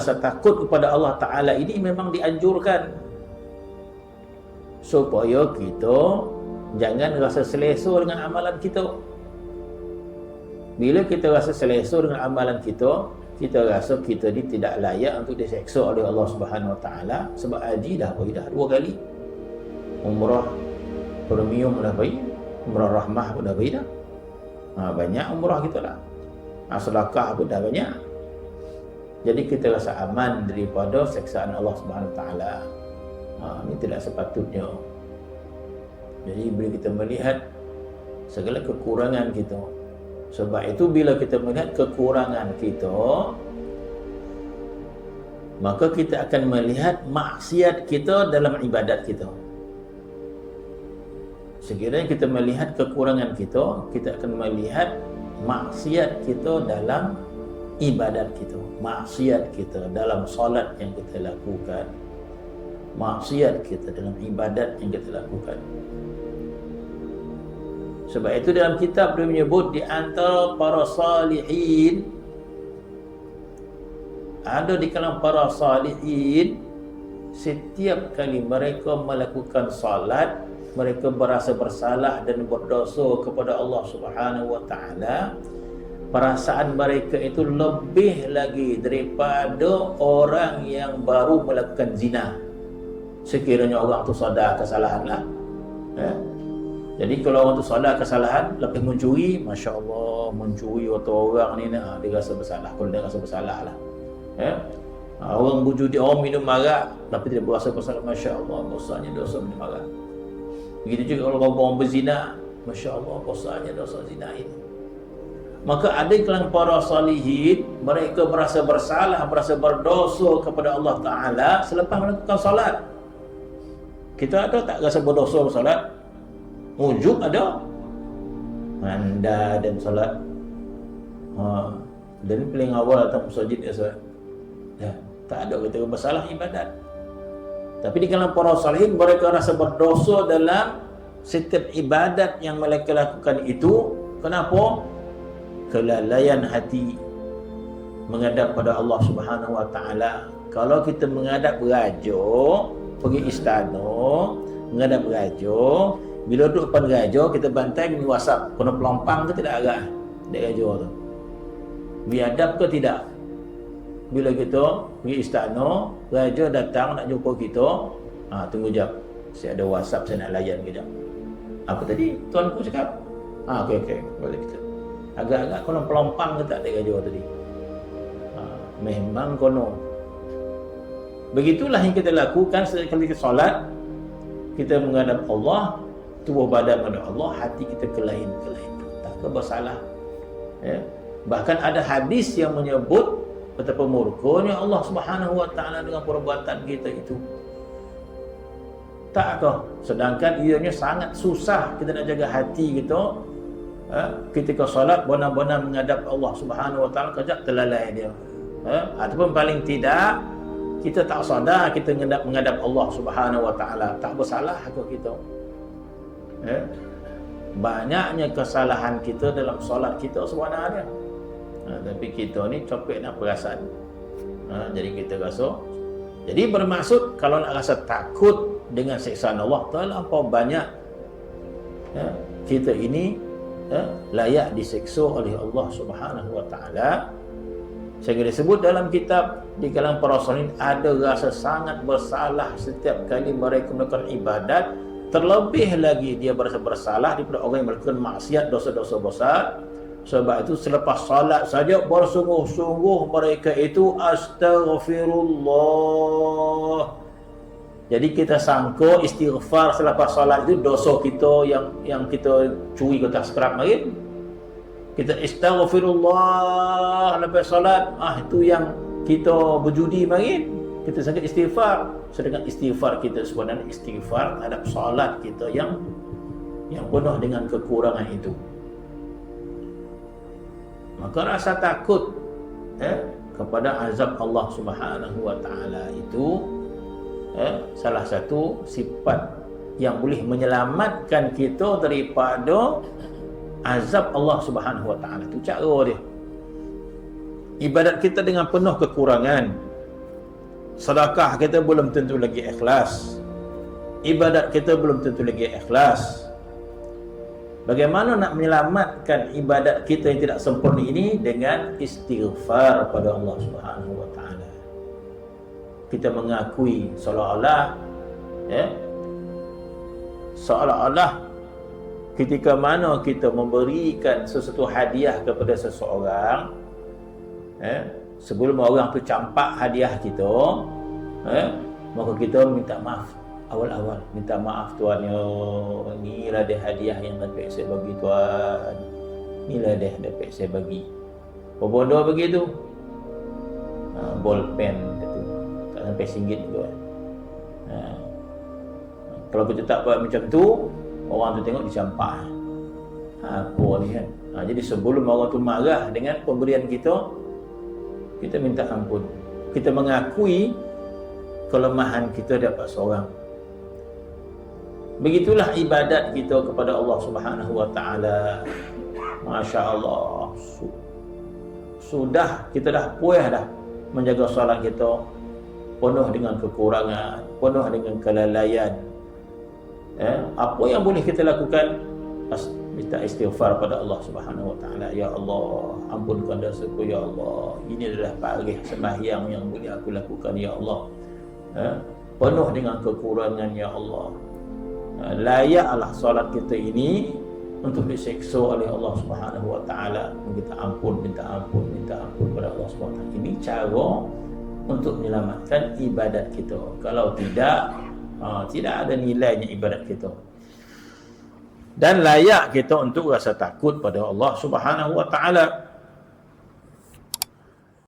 rasa takut kepada Allah Ta'ala ini memang dianjurkan supaya kita jangan rasa selesa dengan amalan kita. Bila kita rasa selesa dengan amalan kita, kita rasa kita ni tidak layak untuk diseksa oleh Allah Subhanahu Wa Ta'ala. Sebab haji dah pergi dah 2 kali, umrah premium dah pergi, umrah rahmah pun dah pergi dah. Banyak umrah kita lah, sedekah pun dah banyak. Jadi kita rasa aman daripada seksaan Allah Subhanahu Wa Ta'ala. Ini tidak sepatutnya. Jadi bila kita melihat segala kekurangan kita, sebab itu bila kita melihat kekurangan kita, maka kita akan melihat maksiat kita dalam ibadat kita. Sekiranya kita melihat kekurangan kita, kita akan melihat maksiat kita dalam ibadat kita, maksiat kita dalam solat yang kita lakukan, maksiat kita dalam ibadat yang kita lakukan. Sebab itu dalam kitab dia menyebut di antara para salihin, ada di kalangan para salihin, setiap kali mereka melakukan salat, mereka berasa bersalah dan berdosa kepada Allah Subhanahu Wa Ta'ala. Perasaan mereka itu lebih lagi daripada orang yang baru melakukan zina. Sekiranya orang itu sadar kesalahan lah, Jadi kalau orang tu sadar kesalahan, lepas mencuri, Masya Allah, mencuri atau orang ni, dia rasa bersalah. Kalau dia rasa bersalah lah, orang berjudi, orang minum arak, tapi dia berasa bersalah, Masya Allah, dosanya dosa minum arak. Begitu juga kalau orang berzina, Masya Allah, dosanya dosa zina ini. Maka ada kalangan para salihin, mereka berasa bersalah, berasa berdosa kepada Allah Ta'ala selepas melakukan salat. Kita ada tak rasa berdosa bersalat? Ujub ada, anda dan salat, dan paling awal datang masjid ya salat, tak ada kita bersalah ibadat. Tapi di kalangan para salihin, mereka rasa berdosa dalam setiap ibadat yang mereka lakukan itu. Kenapa? Kelalaian hati menghadap pada Allah Subhanahu Wa Ta'ala. Kalau kita menghadap raja, pergi istana menghadap raja, bila duduk depan raja, kita bantai ni WhatsApp, kena pelompang ke tidak agak dek raja tu, biadab ke tidak? Bila kita pergi istana, raja datang nak jumpa kita, tunggu jap, saya ada WhatsApp, saya nak layan kejap. Apa tadi tuanku cakap? Okey, boleh kita agak-agak kena pelompang ke tak dek raja tadi? Memang kono. Begitulah yang kita lakukan sekali kita solat, kita menghadap Allah, tubuh badan pada Allah, hati kita kelain, tak bersalah. Bahkan ada hadis yang menyebut betapa murkanya Allah Subhanahu Wa Ta'ala dengan perbuatan kita itu. Takkah? Sedangkan ianya sangat susah kita nak jaga hati kita. Ketika solat benar-benar menghadap Allah Subhanahu Wa Ta'ala, kejap terlalai dia. Ataupun paling tidak kita tak sadar kita menghadap Allah Subhanahu Wa Ta'ala, tak bersalah ke kita? Banyaknya kesalahan kita dalam solat kita sebenarnya, tapi kita ni copek nak perasaan. Jadi kita rasa, jadi bermaksud kalau nak rasa takut dengan siksaan Allah, terlampau banyak kita ini layak disiksa oleh Allah Subhanahu Wa Ta'ala. Sehingga disebut dalam kitab di kalangan para salihin, ada rasa sangat bersalah setiap kali mereka melakukan ibadat. Terlebih lagi dia berasa bersalah daripada orang yang melakukan maksiat, dosa-dosa besar. Sebab itu selepas salat saja bersungguh-sungguh mereka itu astaghfirullah. Jadi kita sangka istighfar selepas salat itu dosa kita yang kita curi ke atas kerap main. Kita astaghfirullah lepas salat, itu yang kita berjudi main. Kita sangka istighfar. Sedangkan istighfar kita sebenarnya istighfar terhadap salat kita yang penuh dengan kekurangan itu. Maka rasa takut kepada azab Allah Subhanahu Wa Ta'ala itu salah satu sifat yang boleh menyelamatkan kita daripada azab Allah Subhanahu Wa Ta'ala. Itu cara dia. Ibadat kita dengan penuh kekurangan, Sedekah kita belum tentu lagi ikhlas. Ibadat kita belum tentu lagi ikhlas. Bagaimana nak menyelamatkan ibadat kita yang tidak sempurna ini? Dengan istighfar pada Allah Subhanahu wa taala. Kita mengakui seolah-olah seolah-olah ketika mana kita memberikan sesuatu hadiah kepada seseorang, sebelum orang tu campak hadiah kita, maka kita minta maaf awal-awal. Minta maaf tuan, inilah dia hadiah yang dapat saya bagi tuan, inilah dia dapat saya bagi. Apa bodoh begitu? Bolpen tu tak sampai RM1 tuan. Kalau kita tak buat macam tu, orang tu tengok dicampak. Apa ni kan? Jadi sebelum orang tu marah dengan pemberian kita, kita minta ampun. Kita mengakui kelemahan kita dapat seorang. Begitulah ibadat kita kepada Allah Subhanahu wa taala. Masya-Allah. Sudah kita dah puas dah menjaga solat kita, penuh dengan kekurangan, penuh dengan kelalaian. Apa yang boleh kita lakukan? Minta istighfar pada Allah Subhanahu wa taala. Ya Allah, ampunkan dosaku ya Allah. Ini adalah parih sembahyang yang boleh aku lakukan ya Allah. Penuh dengan kekurangan ya Allah. Layaklah solat kita ini untuk diseksa oleh Allah Subhanahu wa taala. Minta ampun pada Allah Subhanahu wa taala. Ini cara untuk menyelamatkan ibadat kita. Kalau tidak, tidak ada nilainya ibadat kita. Dan layak kita untuk rasa takut pada Allah Subhanahu wa taala.